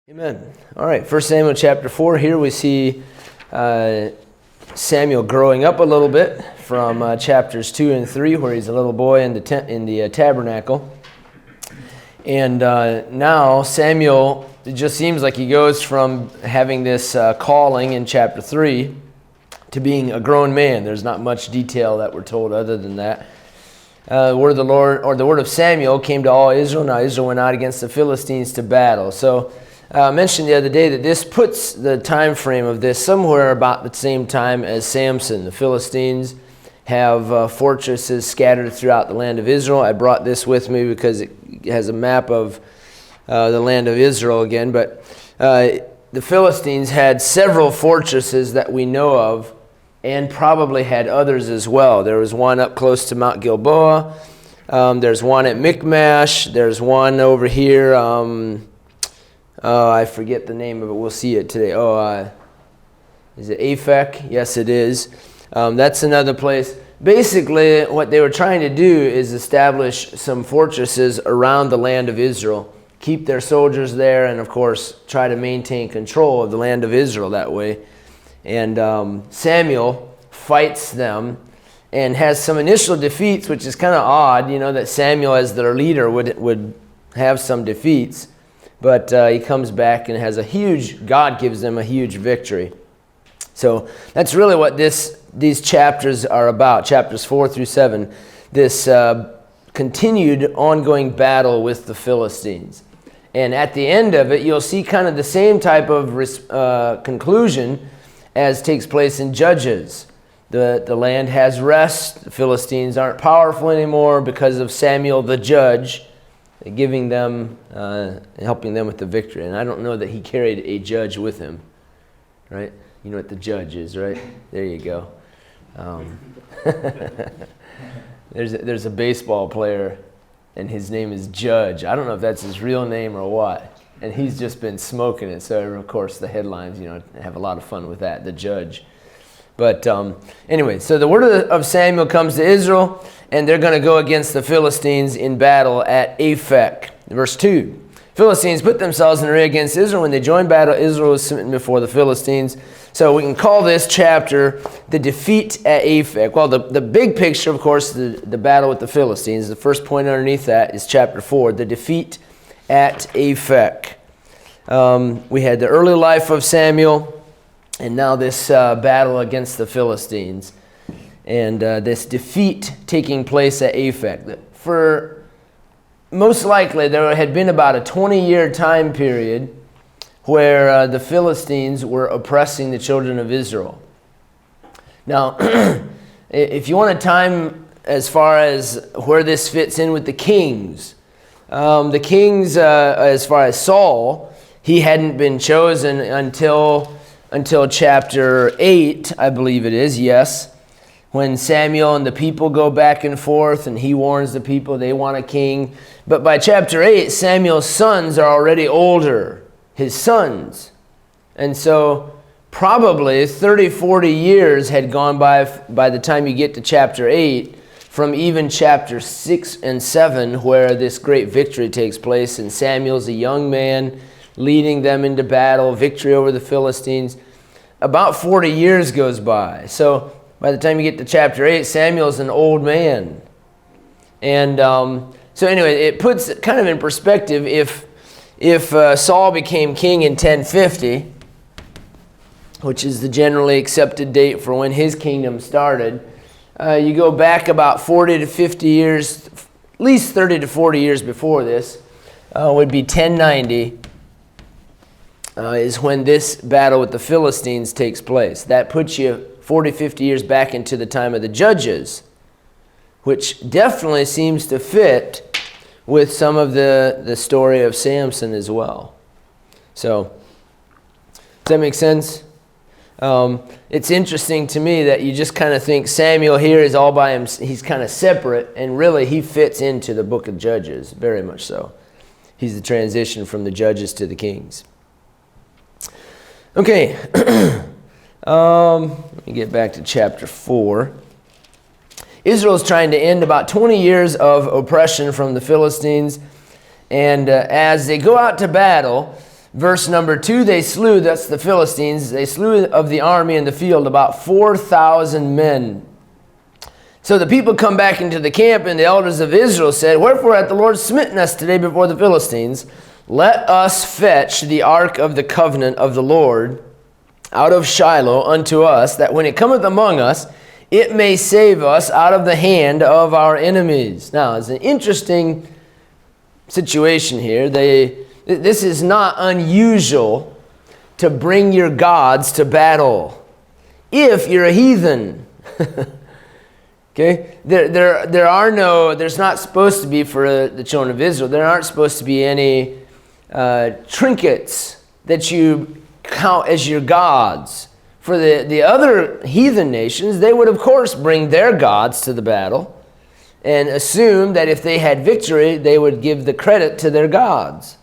Amen. All right, 1 Samuel chapter 4. Here we see Samuel growing up a little bit from chapters 2 and 3, where he's a little boy in the tabernacle. And now Samuel, it just seems like he goes from having this calling in chapter 3 to being a grown man. There's not much detail that we're told other than that. The word of the Lord, or the word of Samuel, came to all Israel. Now Israel went out against the Philistines to battle. So I mentioned the other day that this puts the time frame of this somewhere about the same time as Samson. The Philistines have fortresses scattered throughout the land of Israel. I brought this with me because it has a map of the land of Israel again. But the Philistines had several fortresses that we know of, and probably had others as well. There was one up close to Mount Gilboa. There's one at Michmash. There's one over here. I forget the name of it. We'll see it today. Is it Aphek? Yes, it is. That's another place. Basically, what they were trying to do is establish some fortresses around the land of Israel, keep their soldiers there, and of course, try to maintain control of the land of Israel that way. And Samuel fights them and has some initial defeats, which is kind of odd, that Samuel as their leader would have some defeats. But he comes back and has God gives them a huge victory. So that's really what these chapters are about, chapters 4 through 7, this continued ongoing battle with the Philistines. And at the end of it, you'll see kind of the same type of conclusion as takes place in Judges. The land has rest. The Philistines aren't powerful anymore because of Samuel the judge, giving them, helping them with the victory. And I don't know that he carried a judge with him, right? You know what the judge is, right? There you go. There's a baseball player, and his name is Judge. I don't know if that's his real name or what. And he's just been smoking it. So, of course, the headlines, have a lot of fun with that, the judge. But anyway, so the word of Samuel comes to Israel, and they're going to go against the Philistines in battle at Aphek. Verse 2, Philistines put themselves in array against Israel. When they joined battle, Israel was smitten before the Philistines. So we can call this chapter the defeat at Aphek. Well, the big picture, of course, the battle with the Philistines. The first point underneath that is chapter 4, the defeat at Aphek. We had the early life of Samuel, and now this battle against the Philistines. And this defeat taking place at Aphek. For most likely, there had been about a 20-year time period where the Philistines were oppressing the children of Israel. Now, if you want a time as far as where this fits in with the kings, as far as Saul, he hadn't been chosen until chapter 8, I believe it is, yes, when Samuel and the people go back and forth, and he warns the people they want a king. But by chapter 8, Samuel's sons are already older, his sons. And so probably 30, 40 years had gone by the time you get to chapter 8, from even chapter 6 and 7, where this great victory takes place, and Samuel's a young man leading them into battle, victory over the Philistines. About 40 years goes by. So by the time you get to chapter 8, Samuel's an old man. And so anyway, it puts it kind of in perspective. If Saul became king in 1050, which is the generally accepted date for when his kingdom started, you go back about 40 to 50 years, at least 30 to 40 years before this, would be 1090, is when this battle with the Philistines takes place. That puts you 40, 50 years back into the time of the Judges, which definitely seems to fit with some of the story of Samson as well. So, does that make sense? It's interesting to me that you just kind of think Samuel here is all by him. He's kind of separate, and really he fits into the book of Judges, very much so. He's the transition from the Judges to the Kings. Okay, let me get back to chapter 4. Israel's trying to end about 20 years of oppression from the Philistines, and as they go out to battle, Verse number 2, they slew, that's the Philistines, they slew of the army in the field about 4,000 men. So the people come back into the camp, and the elders of Israel said, "Wherefore hath the Lord smitten us today before the Philistines? Let us fetch the ark of the covenant of the Lord out of Shiloh unto us, that when it cometh among us, it may save us out of the hand of our enemies." Now, it's an interesting situation here. This is not unusual to bring your gods to battle if you're a heathen. Okay? There's not supposed to be, for the children of Israel, there aren't supposed to be any trinkets that you count as your gods. For the other heathen nations, they would of course bring their gods to the battle and assume that if they had victory, they would give the credit to their gods.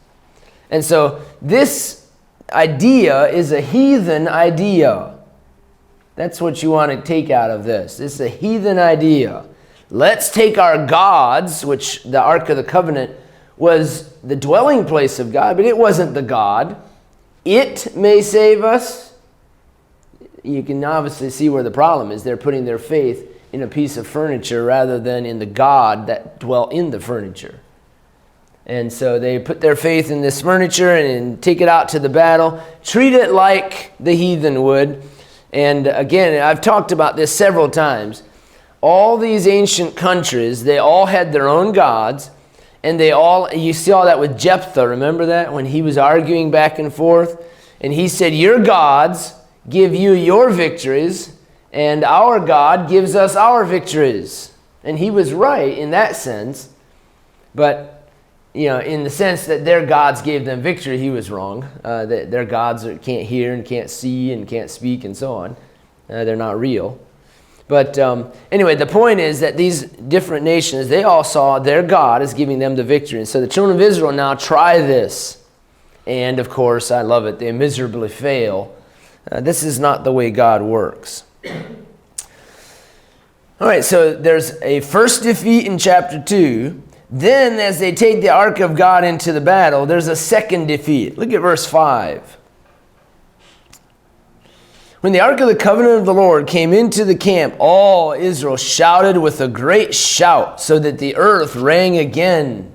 And so this idea is a heathen idea. That's what you want to take out of this. It's a heathen idea. Let's take our gods, which the Ark of the Covenant was the dwelling place of God, but it wasn't the God. It may save us. You can obviously see where the problem is. They're putting their faith in a piece of furniture rather than in the God that dwelt in the furniture. And so they put their faith in this furniture and take it out to the battle, treat it like the heathen would. And again, I've talked about this several times. All these ancient countries, they all had their own gods, and you see all that with Jephthah, remember that? When he was arguing back and forth, and he said, "Your gods give you your victories, and our God gives us our victories." And he was right in that sense, but in the sense that their gods gave them victory, he was wrong. Their gods can't hear and can't see and can't speak and so on. They're not real. But anyway, the point is that these different nations, they all saw their God as giving them the victory. And so the children of Israel now try this. And of course, I love it, they miserably fail. This is not the way God works. All right, so there's a first defeat in chapter 2. Then, as they take the Ark of God into the battle, there's a second defeat. Look at verse 5. When the Ark of the Covenant of the Lord came into the camp, all Israel shouted with a great shout, so that the earth rang again.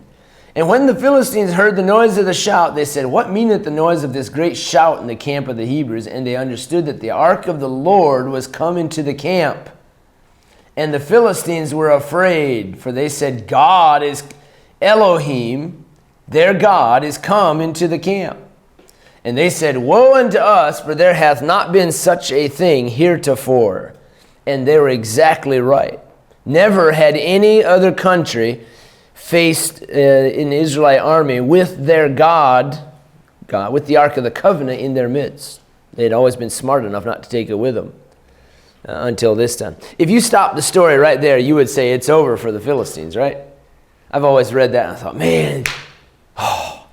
And when the Philistines heard the noise of the shout, they said, "What meaneth the noise of this great shout in the camp of the Hebrews?" And they understood that the Ark of the Lord was come into the camp. And the Philistines were afraid, for they said, "God is Elohim, their God, is come into the camp." And they said, "Woe unto us, for there hath not been such a thing heretofore." And they were exactly right. Never had any other country faced an Israelite army with their God, with the Ark of the Covenant in their midst. They had always been smart enough not to take it with them. Until this time. If you stop the story right there, you would say it's over for the Philistines, right? I've always read that and I thought, man,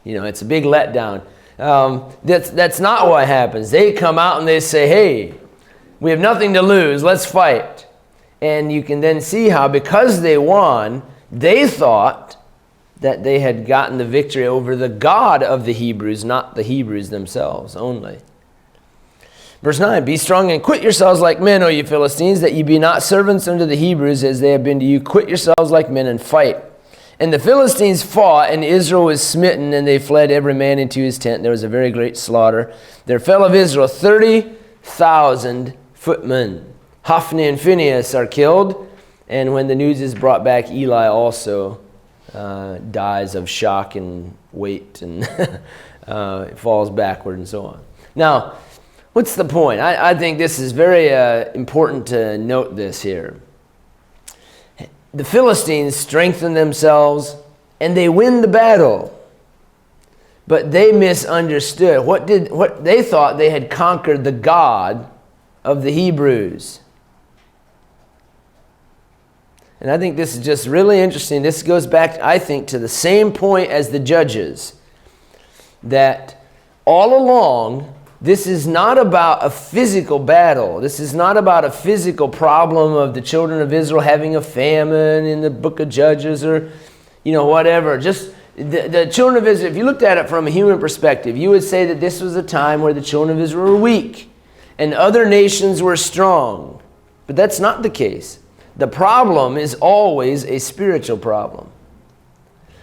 it's a big letdown. That's not what happens. They come out and they say, "Hey, we have nothing to lose, let's fight." And you can then see how, because they won, they thought that they had gotten the victory over the God of the Hebrews, not the Hebrews themselves only. Verse 9, "Be strong and quit yourselves like men, O you Philistines, that ye be not servants unto the Hebrews as they have been to you. Quit yourselves like men and fight." And the Philistines fought, and Israel was smitten, and they fled every man into his tent. There was a very great slaughter. There fell of Israel 30,000 footmen. Hophni and Phinehas are killed, and when the news is brought back, Eli also dies of shock and weight, and falls backward and so on. Now, what's the point? I think this is very important to note this here. The Philistines strengthen themselves and they win the battle. But they misunderstood. What they thought they had conquered the God of the Hebrews. And I think this is just really interesting. This goes back, I think, to the same point as the Judges. That all along, this is not about a physical battle. This is not about a physical problem of the children of Israel having a famine in the book of Judges or, whatever. Just the children of Israel, if you looked at it from a human perspective, you would say that this was a time where the children of Israel were weak and other nations were strong. But that's not the case. The problem is always a spiritual problem.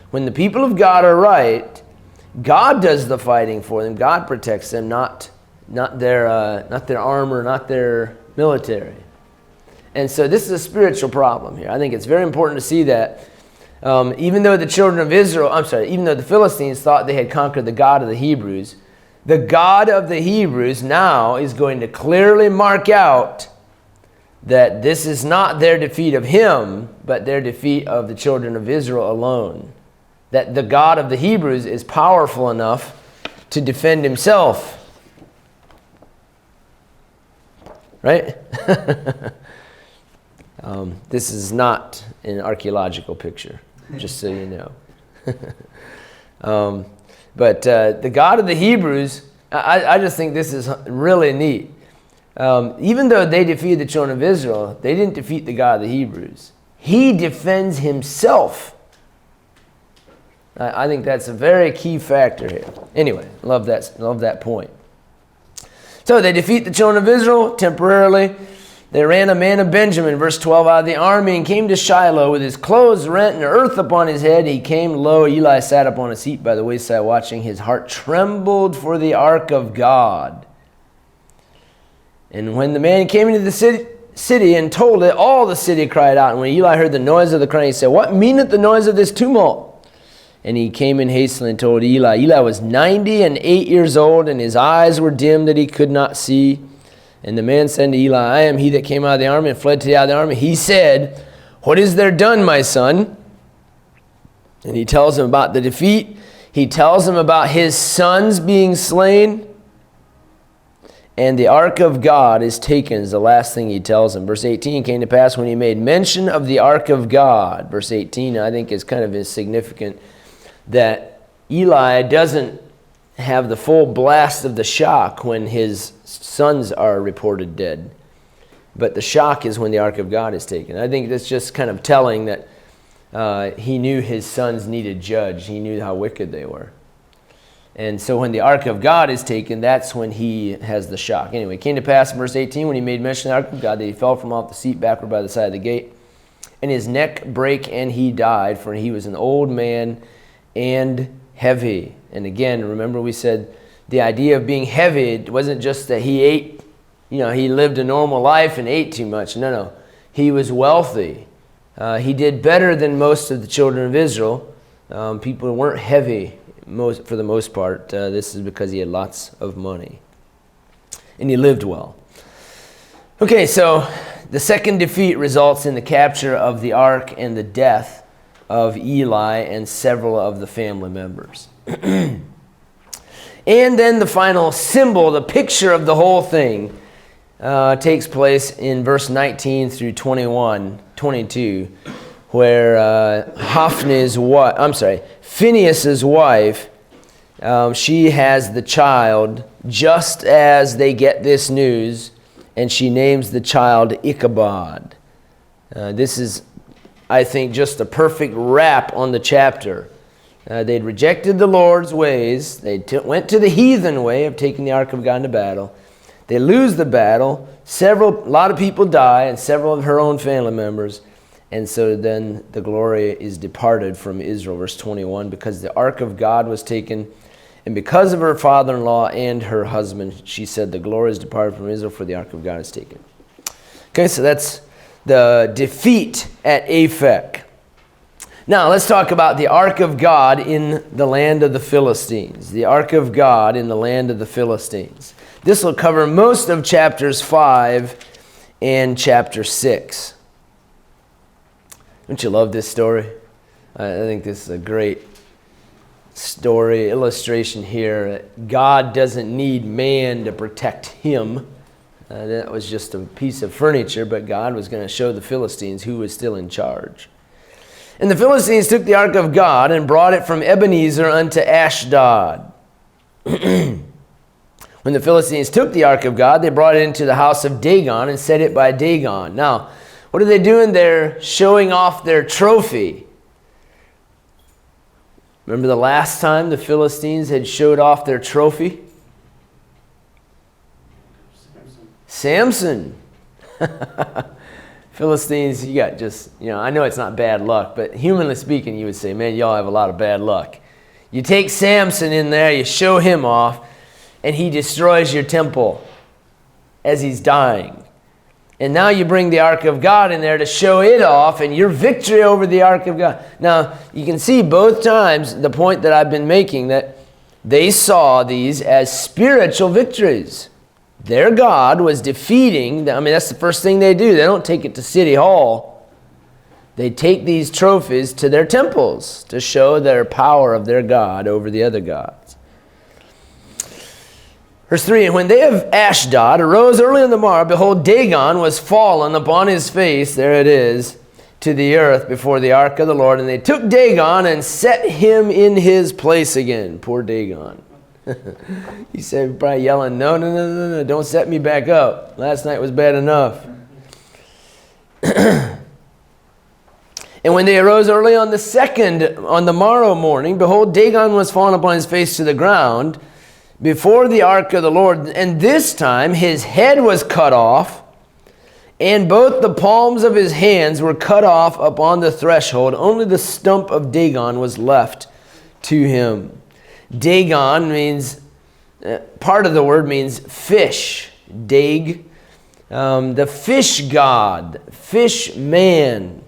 When the people of God are right, God does the fighting for them. God protects them, not their armor, not their military. And so this is a spiritual problem here. I think it's very important to see that. Even though the Philistines thought they had conquered the God of the Hebrews, the God of the Hebrews now is going to clearly mark out that this is not their defeat of him, but their defeat of the children of Israel alone. That the God of the Hebrews is powerful enough to defend himself. Right? This is not an archaeological picture, just so you know. But the God of the Hebrews, I just think this is really neat. Even though they defeated the children of Israel, they didn't defeat the God of the Hebrews. He defends himself. I think that's a very key factor here. Anyway, love that point. So they defeat the children of Israel temporarily. They ran a man of Benjamin, verse 12, out of the army and came to Shiloh with his clothes rent and earth upon his head. He came low. Eli sat upon a seat by the wayside watching. His heart trembled for the ark of God. And when the man came into the city and told it, all the city cried out. And when Eli heard the noise of the crying, he said, "What meaneth the noise of this tumult?" And he came in hastily and told Eli. Eli was 98 years old, and his eyes were dim that he could not see. And the man said to Eli, "I am he that came out of the army and fled to the out of the army." He said, "What is there done, my son?" And he tells him about the defeat. He tells him about his sons being slain. And the ark of God is taken is the last thing he tells him. Verse 18 came to pass when he made mention of the ark of God. Verse 18 I think is kind of significant that Eli doesn't have the full blast of the shock when his sons are reported dead. But the shock is when the ark of God is taken. I think that's just kind of telling that he knew his sons needed judged. He knew how wicked they were. And so when the ark of God is taken, that's when he has the shock. Anyway, it came to pass in verse 18 when he made mention of the ark of God that he fell from off the seat backward by the side of the gate. And his neck brake and he died, for he was an old man and heavy. And again, remember we said the idea of being heavy, it wasn't just that he ate, he lived a normal life and ate too much. No. He was wealthy. He did better than most of the children of Israel. People weren't heavy for the most part. This is because he had lots of money. And he lived well. Okay, so the second defeat results in the capture of the ark and the death of Eli and several of the family members. And then the final symbol, the picture of the whole thing, takes place in verse 19 through 22, where Phinehas's wife, she has the child just as they get this news, and she names the child Ichabod. This is, I think, just a perfect wrap on the chapter. They'd rejected the Lord's ways. They went to the heathen way of taking the ark of God into battle. They lose the battle. A lot of people die, and several of her own family members. And so then the glory is departed from Israel, verse 21, because the ark of God was taken, and because of her father-in-law and her husband, she said, the glory is departed from Israel, for the ark of God is taken. Okay, so that's the defeat at Aphek. Now, let's talk about the ark of God in the land of the Philistines. The ark of God in the land of the Philistines. This will cover most of chapters 5 and chapter 6. Don't you love this story? I think this is a great story, illustration here. God doesn't need man to protect him. That was just a piece of furniture, but God was going to show the Philistines who was still in charge. And the Philistines took the ark of God and brought it from Ebenezer unto Ashdod. When the Philistines took the ark of God, they brought it into the house of Dagon and set it by Dagon. Now, what are they doing? They're showing off their trophy. Remember the last time the Philistines had showed off their trophy? Samson. Philistines, you got just, I know it's not bad luck, but humanly speaking, you would say, man, y'all have a lot of bad luck. You take Samson in there, you show him off, and he destroys your temple as he's dying. And now you bring the Ark of God in there to show it off, and your victory over the Ark of God. Now, you can see both times the point that I've been making, that they saw these as spiritual victories. Their God was defeating, that's the first thing they do. They don't take it to City Hall. They take these trophies to their temples to show their power of their God over the other gods. Verse 3, and when they of Ashdod arose early on the morrow, behold, Dagon was fallen upon his face, there it is, to the earth before the ark of the Lord. And they took Dagon and set him in his place again. Poor Dagon. He said, probably yelling, no, don't set me back up. Last night was bad enough. And when they arose early on the morrow morning, behold, Dagon was fallen upon his face to the ground before the ark of the Lord. And this time his head was cut off, and both the palms of his hands were cut off upon the threshold. Only the stump of Dagon was left to him. Dagon means, part of the word means fish. Dag, the fish god, fish man.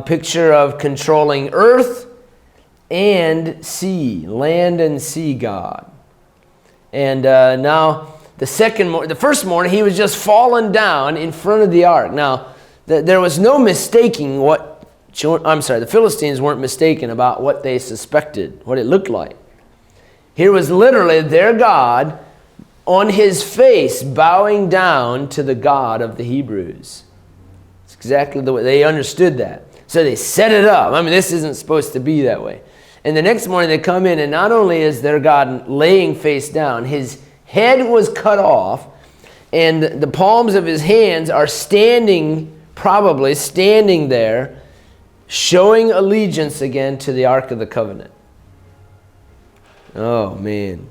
Picture of controlling earth and sea, land and sea god. And now the first morning he was just fallen down in front of the ark. Now there was no mistaking the Philistines weren't mistaken about what they suspected, what it looked like. Here was literally their God on his face bowing down to the God of the Hebrews. It's exactly the way they understood that. So they set it up. This isn't supposed to be that way. And the next morning they come in, and not only is their God laying face down, his head was cut off, and the palms of his hands are probably standing there, showing allegiance again to the Ark of the Covenant. Oh, man.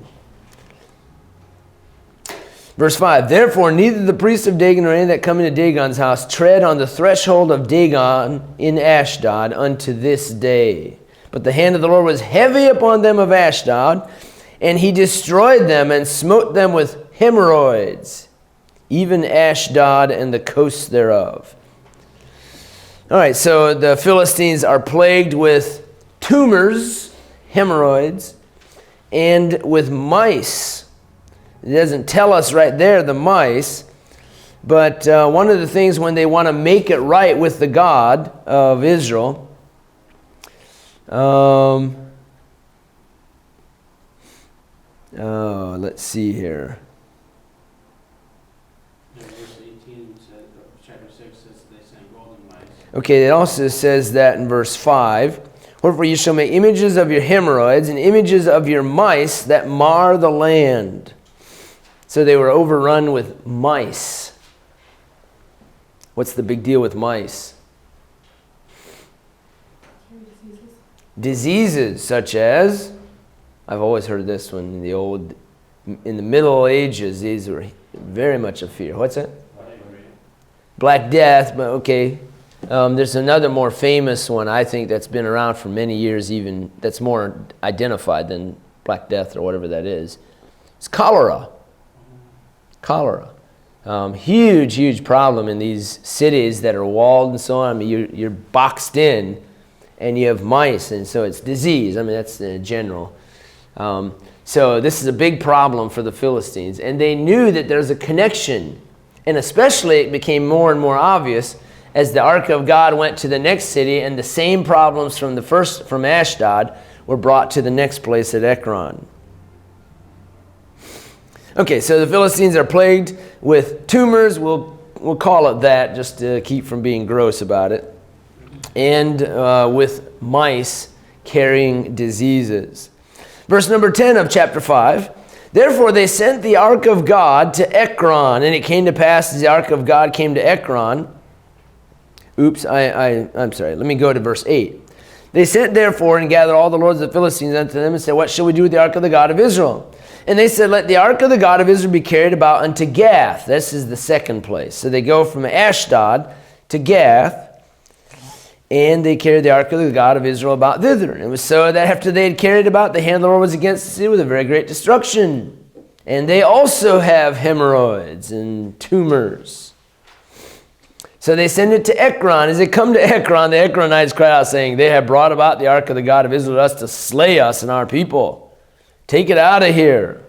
Verse 5, therefore neither the priests of Dagon nor any that come into Dagon's house tread on the threshold of Dagon in Ashdod unto this day. But the hand of the Lord was heavy upon them of Ashdod, and he destroyed them and smote them with hemorrhoids, even Ashdod and the coasts thereof. All right, so the Philistines are plagued with tumors, hemorrhoids, and with mice. It doesn't tell us right there the mice, but one of the things when they want to make it right with the God of Israel, let's see here. Verse 18 said, chapter 6 says they sent golden mice. Okay, it also says that in verse 5. Wherefore you shall make images of your hemorrhoids and images of your mice that mar the land. So they were overrun with mice. What's the big deal with mice? Diseases such as, I've always heard this one, in the Middle Ages, these were very much a fear. What's that? Black Death, but okay. There's another more famous one, I think, that's been around for many years even, that's more identified than Black Death or whatever that is. It's cholera. Cholera. Huge problem in these cities that are walled and so on. You're boxed in and you have mice, and so it's disease. That's general. So this is a big problem for the Philistines. And they knew that there's a connection, and especially it became more and more obvious as the Ark of God went to the next city, and the same problems from Ashdod were brought to the next place at Ekron. Okay, so the Philistines are plagued with tumors. We'll call it that just to keep from being gross about it. And with mice carrying diseases. Verse number 10 of chapter 5. Therefore they sent the Ark of God to Ekron, and it came to pass as the Ark of God came to Ekron. I'm sorry. Let me go to verse 8. They sent therefore and gathered all the lords of the Philistines unto them and said, what shall we do with the ark of the God of Israel? And they said, let the ark of the God of Israel be carried about unto Gath. This is the second place. So they go from Ashdod to Gath, and they carried the ark of the God of Israel about thither. And it was so that after they had carried about, the hand of the Lord was against the city with a very great destruction. And they also have hemorrhoids and tumors. So they send it to Ekron. As they come to Ekron, the Ekronites cry out, saying, they have brought about the ark of the God of Israel to us to slay us and our people. Take it out of here.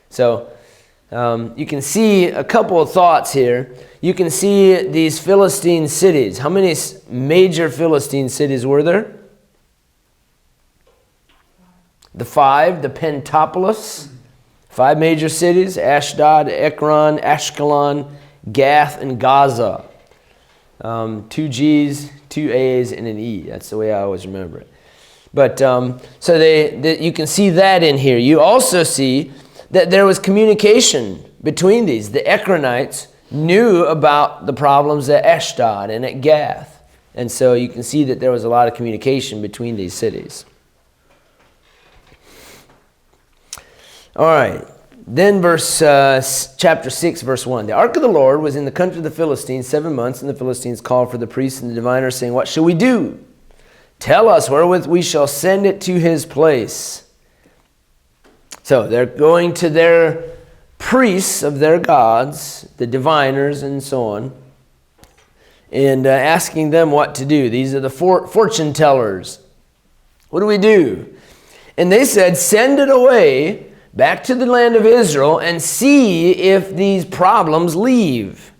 So you can see a couple of thoughts here. You can see these Philistine cities. How many major Philistine cities were there? The 5, the Pentapolis. 5 major cities: Ashdod, Ekron, Ashkelon, Gath, and Gaza. 2 G's, 2 A's, and an E. That's the way I always remember it. But so you can see that in here. You also see that there was communication between these. The Ekronites knew about the problems at Ashdod and at Gath. And so you can see that there was a lot of communication between these cities. All right. Then chapter 6, verse 1. The ark of the Lord was in the country of the Philistines 7 months, and the Philistines called for the priests and the diviners, saying, what shall we do? Tell us wherewith we shall send it to his place. So they're going to their priests of their gods, the diviners and so on, and asking them what to do. These are the fortune tellers. What do we do? And they said, send it away back to the land of Israel and see if these problems leave.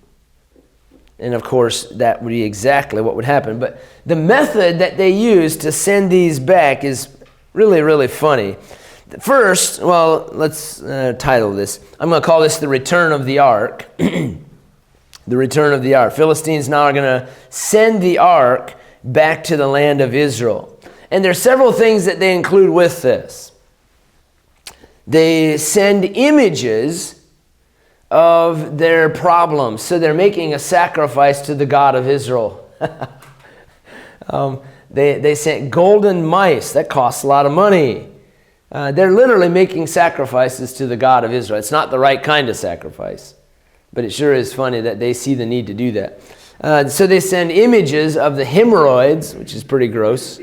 And of course, that would be exactly what would happen. But the method that they use to send these back is really, really funny. First, well, let's title this. I'm going to call this the return of the ark. The return of the ark. Philistines now are going to send the ark back to the land of Israel. And there are several things that they include with this. They send images of their problems. So they're making a sacrifice to the God of Israel. They sent golden mice. That costs a lot of money. They're literally making sacrifices to the God of Israel. It's not the right kind of sacrifice, but it sure is funny that they see the need to do that. So they send images of the hemorrhoids, which is pretty gross.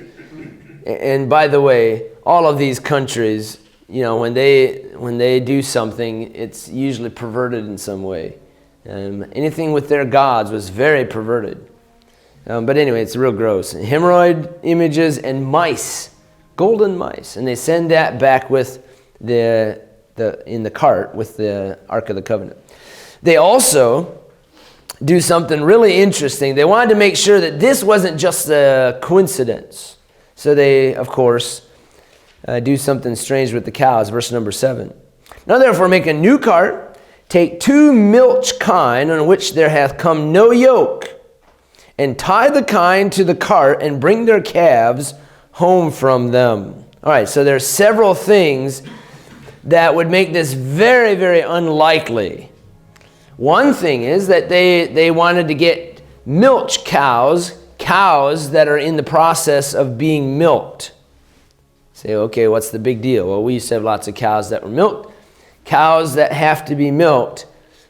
And by the way, all of these countries, you know, when they do something, it's usually perverted in some way. Anything with their gods was very perverted. But anyway, it's real gross. Hemorrhoid images and mice, golden mice, and they send that back with in the cart with the Ark of the Covenant. They also do something really interesting. They wanted to make sure that this wasn't just a coincidence. So they, of course, do something strange with the cows. Verse number 7. Now therefore make a new cart, take 2 milch kine on which there hath come no yoke, and tie the kine to the cart, and bring their calves home from them. All right, so there's several things that would make this very, very unlikely. One thing is that they wanted to get milch cows that are in the process of being milked. Say, okay, what's the big deal? Well, we used to have lots of cows that were milked. Cows that have to be milked,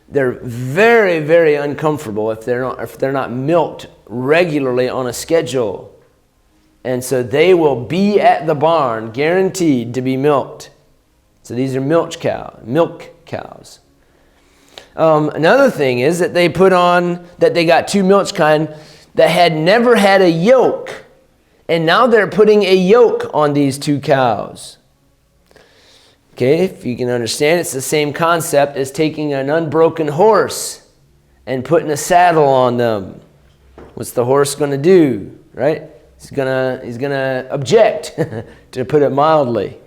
they're very, very uncomfortable if they're not milked regularly on a schedule. And so they will be at the barn, guaranteed to be milked. So these are milk cows. Another thing is that they put on, that they got 2 milch kine that had never had a yoke. And now they're putting a yoke on these 2 cows. Okay, if you can understand, it's the same concept as taking an unbroken horse and putting a saddle on them. What's the horse going to do, right? He's gonna object, to put it mildly.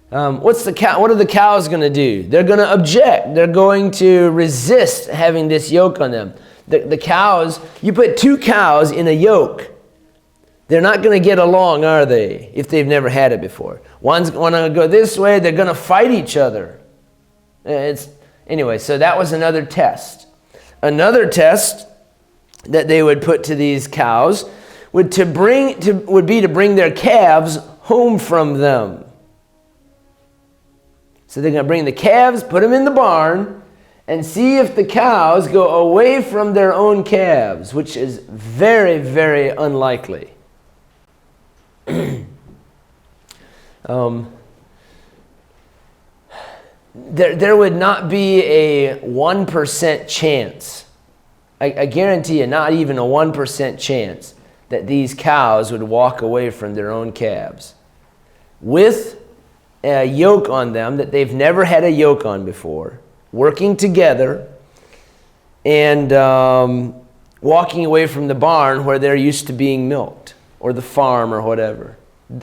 What are the cows going to do? They're going to object. They're going to resist having this yoke on them. The cows, you put 2 cows in a yoke, they're not going to get along, are they, if they've never had it before? One's going to go this way, they're going to fight each other. Anyway, so that was another test. Another test that they would put to these cows would be to bring their calves home from them. So they're going to bring the calves, put them in the barn, and see if the cows go away from their own calves, which is very, very unlikely. There would not be a 1% chance. I guarantee you, not even a 1% chance that these cows would walk away from their own calves with a yoke on them that they've never had a yoke on before, working together, and walking away from the barn where they're used to being milked, or the farm, or whatever.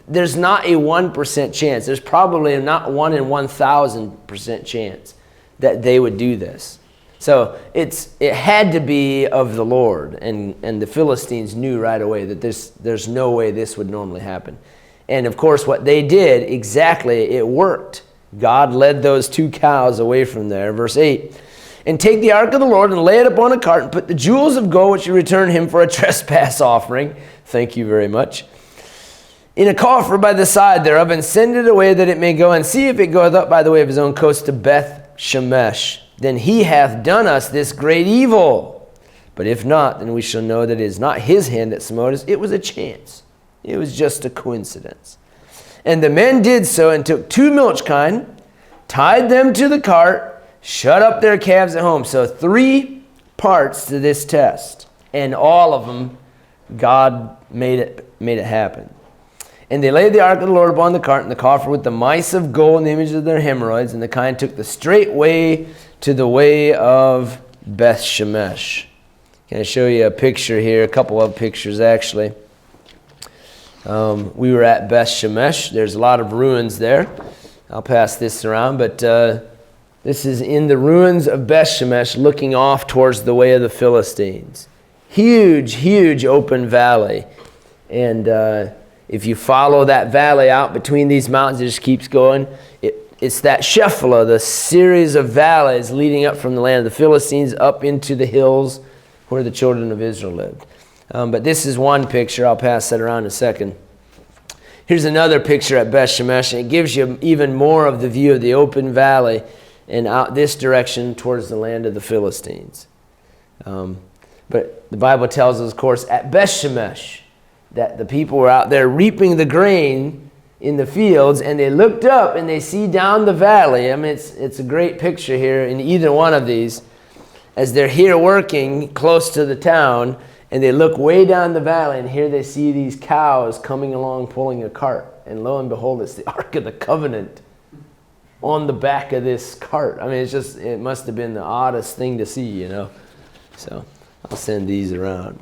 There's not a 1% chance. There's probably not 1 in 1,000% chance that they would do this. So it had to be of the Lord, and the Philistines knew right away that there's no way this would normally happen. And of course, what they did, exactly, it worked. God led those 2 cows away from there. Verse 8, and take the ark of the Lord and lay it upon a cart and put the jewels of gold which you return him for a trespass offering. Thank you very much. In a coffer by the side thereof, and send it away that it may go, and see if it goeth up by the way of his own coast to Beth Shemesh. Then he hath done us this great evil. But if not, then we shall know that it is not his hand that smote us. It was a chance. It was just a coincidence. And the men did so, and took 2 milch kine, tied them to the cart, shut up their calves at home. So 3 parts to this test. And all of them, God made it happen. And they laid the ark of the Lord upon the cart and the coffer with the mice of gold and the image of their hemorrhoids. And the kine took the straight way to the way of Beth Shemesh. Can I show you a picture here? A couple of pictures, actually. We were at Beth Shemesh. There's a lot of ruins there. I'll pass this around. But this is in the ruins of Beth Shemesh, looking off towards the way of the Philistines. Huge, huge open valley. And if you follow that valley out between these mountains, it just keeps going. It's that Shephelah, the series of valleys leading up from the land of the Philistines up into the hills where the children of Israel lived. But this is one picture. I'll pass that around in a second. Here's another picture at Beth Shemesh, and it gives you even more of the view of the open valley and out this direction towards the land of the Philistines. But the Bible tells us, of course, at Beth Shemesh, that the people were out there reaping the grain in the fields, and they looked up and they see down the valley. I mean, it's a great picture here in either one of these, as they're here working close to the town, and they look way down the valley, and here they see these cows coming along pulling a cart, and lo and behold, it's the Ark of the Covenant on the back of this cart. I mean, it must have been the oddest thing to see, you know. So I'll send these around.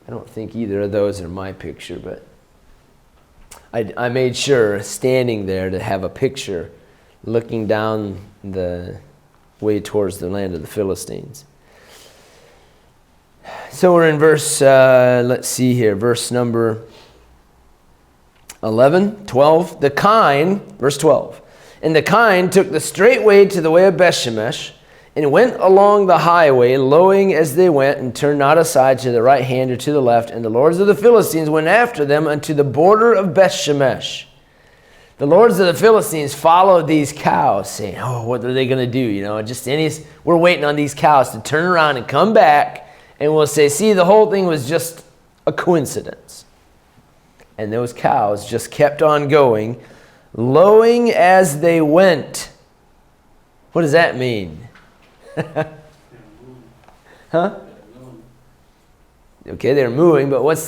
I don't think either of those are my picture, but I made sure, standing there, to have a picture looking down the way towards the land of the Philistines. So we're in verse, let's see here, verse number 11, 12. The kine, verse 12. And the kine took the straight way to the way of Beth Shemesh, and went along the highway, lowing as they went, and turned not aside to the right hand or to the left. And the lords of the Philistines went after them unto the border of Beth Shemesh. The lords of the Philistines followed these cows, saying, "Oh, what are they going to do? You know, we're waiting on these cows to turn around and come back, and we'll say, see, the whole thing was just a coincidence." And those cows just kept on going, lowing as they went. What does that mean? Huh? Okay, they're moving, but what's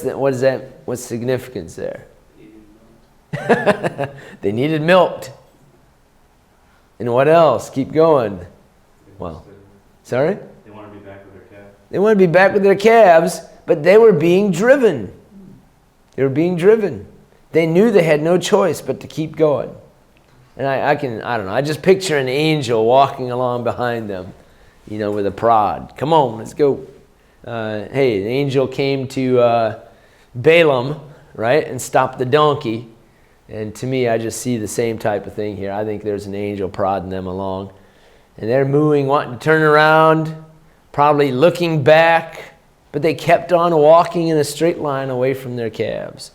significance there? They needed milked. And what else? Keep going. Well, sorry? They want to be back with their calves. They want to be back with their calves, but they were being driven. They were being driven. They knew they had no choice but to keep going. And I don't know, I just picture an angel walking along behind them, you know, with a prod. Come on, let's go. Hey, the angel came to Balaam, right, and stopped the donkey. And to me, I just see the same type of thing here. I think there's an angel prodding them along. And they're moving, wanting to turn around, probably looking back, But they kept on walking in a straight line away from their calves.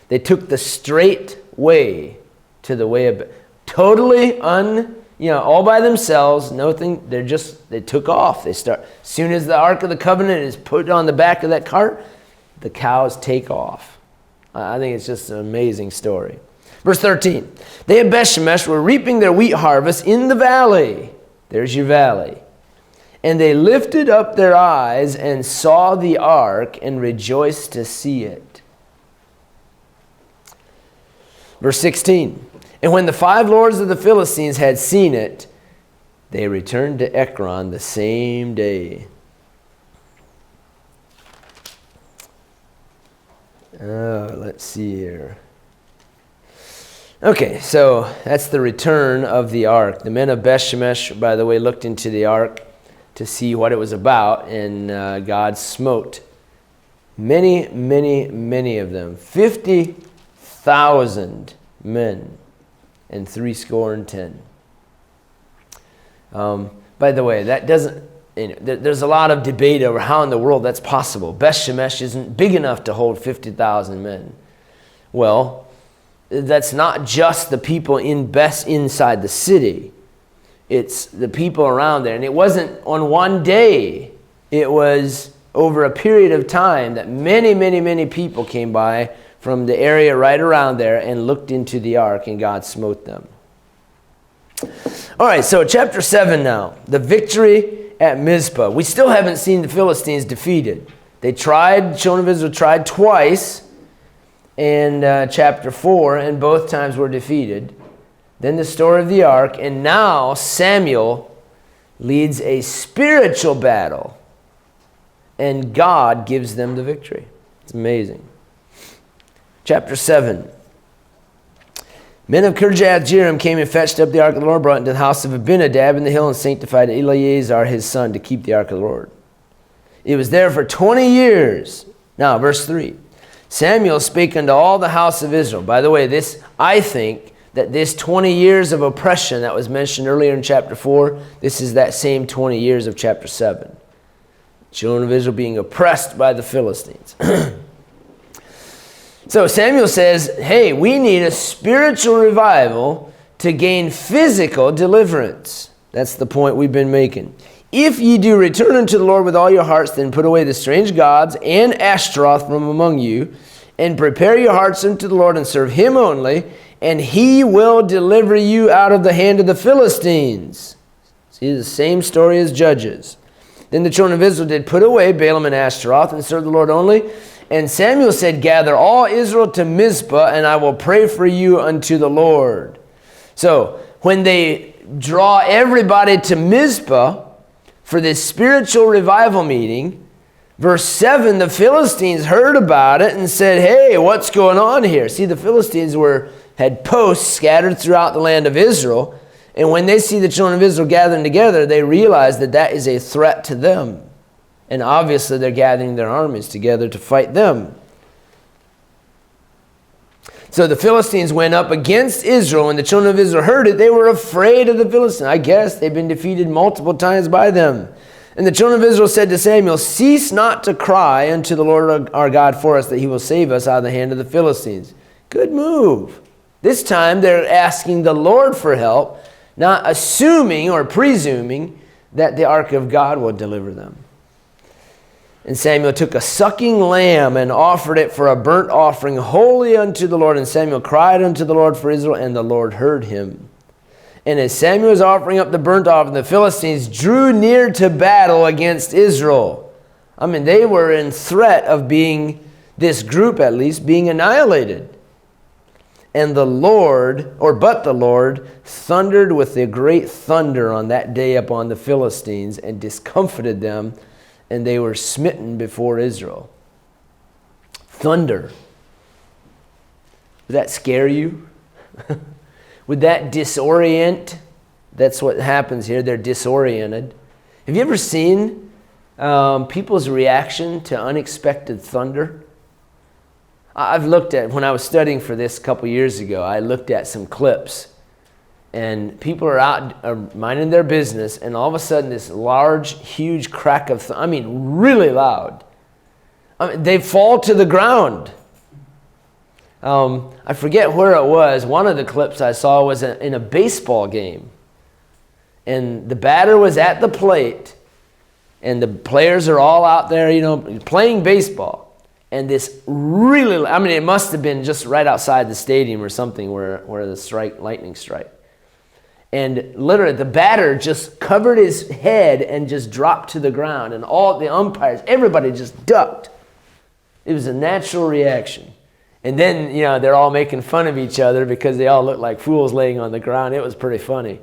They took the straight way to the way of totally all by themselves, nothing. They took off. As soon as the Ark of the Covenant is put on the back of that cart, the cows take off. I think it's just an amazing story. Verse 13, they at Beth-Shemesh were reaping their wheat harvest in the valley. There's your valley. And they lifted up their eyes and saw the ark and rejoiced to see it. Verse 16, and when the 5 lords of the Philistines had seen it, they returned to Ekron the same day. Let's see here. Okay, so that's the return of the ark. The men of Beth-Shemesh, by the way, looked into the ark to see what it was about, and God smote many, many, many of them. 50,000 men and 70. By the way, that doesn't. There's a lot of debate over how in the world that's possible. Beth-Shemesh isn't big enough to hold 50,000 men. Well, that's not just the people inside the city. It's the people around there. And it wasn't on one day. It was over a period of time that many, many, many people came by from the area right around there and looked into the ark, and God smote them. All right, so chapter 7 now. The victory at Mizpah. We still haven't seen the Philistines defeated. They tried, children of Israel tried twice in chapter 4, and both times were defeated. Then the story of the ark, and now Samuel leads a spiritual battle, and God gives them the victory. It's amazing. Chapter 7. Men of Kirjath-Jearim came and fetched up the ark of the Lord, brought it into the house of Abinadab in the hill, and sanctified Eleazar his son to keep the ark of the Lord. It was there for 20 years. Now, verse 3. Samuel spake unto all the house of Israel. By the way, I think that this 20 years of oppression that was mentioned earlier in chapter 4, this is that same 20 years of chapter 7. Children of Israel being oppressed by the Philistines. So Samuel says, hey, we need a spiritual revival to gain physical deliverance. That's the point we've been making. If ye do return unto the Lord with all your hearts, then put away the strange gods and Ashtaroth from among you, and prepare your hearts unto the Lord, and serve him only, and he will deliver you out of the hand of the Philistines. See, the same story as Judges. Then the children of Israel did put away Balaam and Ashtaroth, and serve the Lord only. And Samuel said, gather all Israel to Mizpah, and I will pray for you unto the Lord. So, when they draw everybody to Mizpah for this spiritual revival meeting, verse 7, the Philistines heard about it and said, hey, what's going on here? See, the Philistines had posts scattered throughout the land of Israel, and when they see the children of Israel gathering together, they realize that that is a threat to them. And obviously they're gathering their armies together to fight them. So the Philistines went up against Israel. When the children of Israel heard it, they were afraid of the Philistines. I guess they've been defeated multiple times by them. And the children of Israel said to Samuel, cease not to cry unto the Lord our God for us, that he will save us out of the hand of the Philistines. Good move. This time they're asking the Lord for help, not assuming or presuming that the Ark of God will deliver them. And Samuel took a sucking lamb and offered it for a burnt offering holy unto the Lord. And Samuel cried unto the Lord for Israel, and the Lord heard him. And as Samuel was offering up the burnt offering, the Philistines drew near to battle against Israel. I mean, they were in threat of being, this group at least, being annihilated. And the Lord thundered with a great thunder on that day upon the Philistines, and discomfited them, and they were smitten before Israel. Thunder. Would that scare you? Would that disorient? That's what happens here. They're disoriented. Have you ever seen people's reaction to unexpected thunder? I've looked at, when I was studying for this a couple years ago, I looked at some clips. And people are out minding their business, and all of a sudden this large, huge crack of thunder, really loud. They fall to the ground. I forget where it was. One of the clips I saw was in a baseball game. And the batter was at the plate. And the players are all out there, playing baseball. And this really, it must have been just right outside the stadium or something where the lightning strike. And literally the batter just covered his head and just dropped to the ground. And all the umpires, everybody just ducked. It was a natural reaction. And then, they're all making fun of each other because they all looked like fools laying on the ground. It was pretty funny.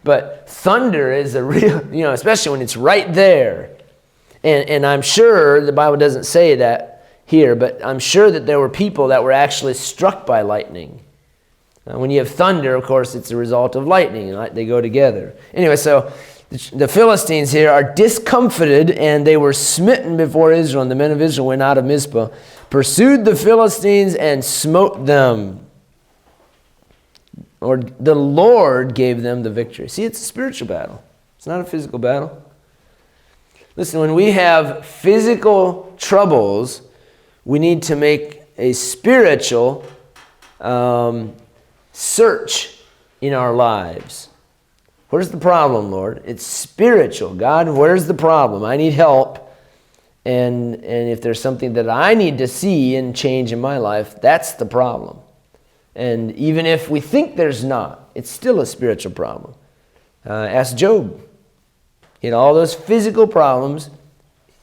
But thunder is a real, especially when it's right there. And I'm sure, the Bible doesn't say that here, but I'm sure that there were people that were actually struck by lightning. When you have thunder, of course, it's a result of lightning. They go together. Anyway, so the Philistines here are discomfited, and they were smitten before Israel. And the men of Israel went out of Mizpah, pursued the Philistines, and smote them. Or the Lord gave them the victory. See, it's a spiritual battle. It's not a physical battle. Listen, when we have physical troubles, we need to make a spiritual search in our lives. Where's the problem, Lord? It's spiritual. God, where's the problem? I need help. And if there's something that I need to see and change in my life, that's the problem. And even if we think there's not, it's still a spiritual problem. Ask Job. He had all those physical problems.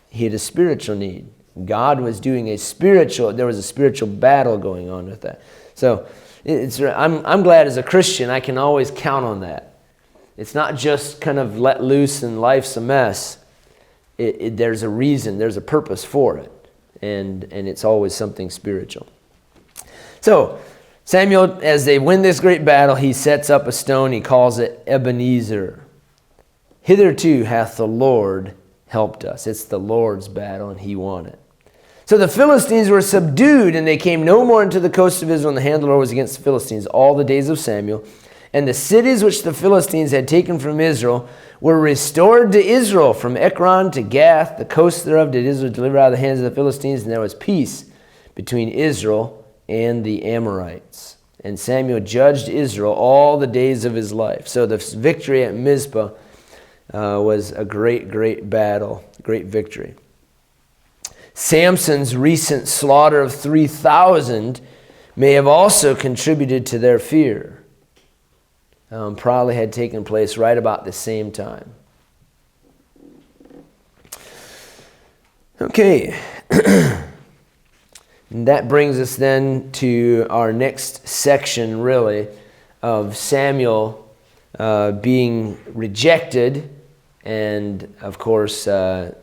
He had a spiritual need. God was doing there was a spiritual battle going on with that. So I'm glad as a Christian I can always count on that. It's not just kind of let loose and life's a mess. There's a reason, there's a purpose for it. And it's always something spiritual. So Samuel, as they win this great battle, he sets up a stone. He calls it Ebenezer. Hitherto hath the Lord helped us. It's the Lord's battle, and he won it. So the Philistines were subdued, and they came no more into the coast of Israel, and the hand of the Lord was against the Philistines all the days of Samuel. And the cities which the Philistines had taken from Israel were restored to Israel, from Ekron to Gath. The coast thereof did Israel deliver out of the hands of the Philistines, and there was peace between Israel and the Amorites. And Samuel judged Israel all the days of his life. So the victory at Mizpah was a great, great battle, great victory. Samson's recent slaughter of 3,000 may have also contributed to their fear. Probably had taken place right about the same time. Okay. And that brings us then to our next section, really, of Samuel being rejected and, of course, and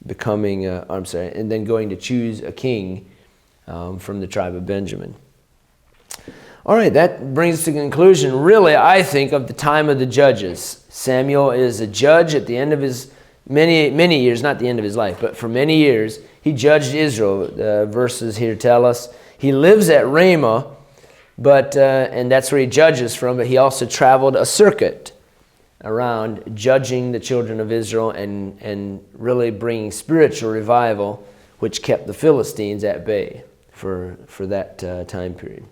then going to choose a king from the tribe of Benjamin. All right, that brings us to conclusion, really, I think, of the time of the judges. Samuel is a judge at the end of his many years, not the end of his life, but for many years, he judged Israel. The verses here tell us he lives at Ramah, and that's where he judges from, but he also traveled a circuit around judging the children of Israel and really bringing spiritual revival, which kept the Philistines at bay for that time period.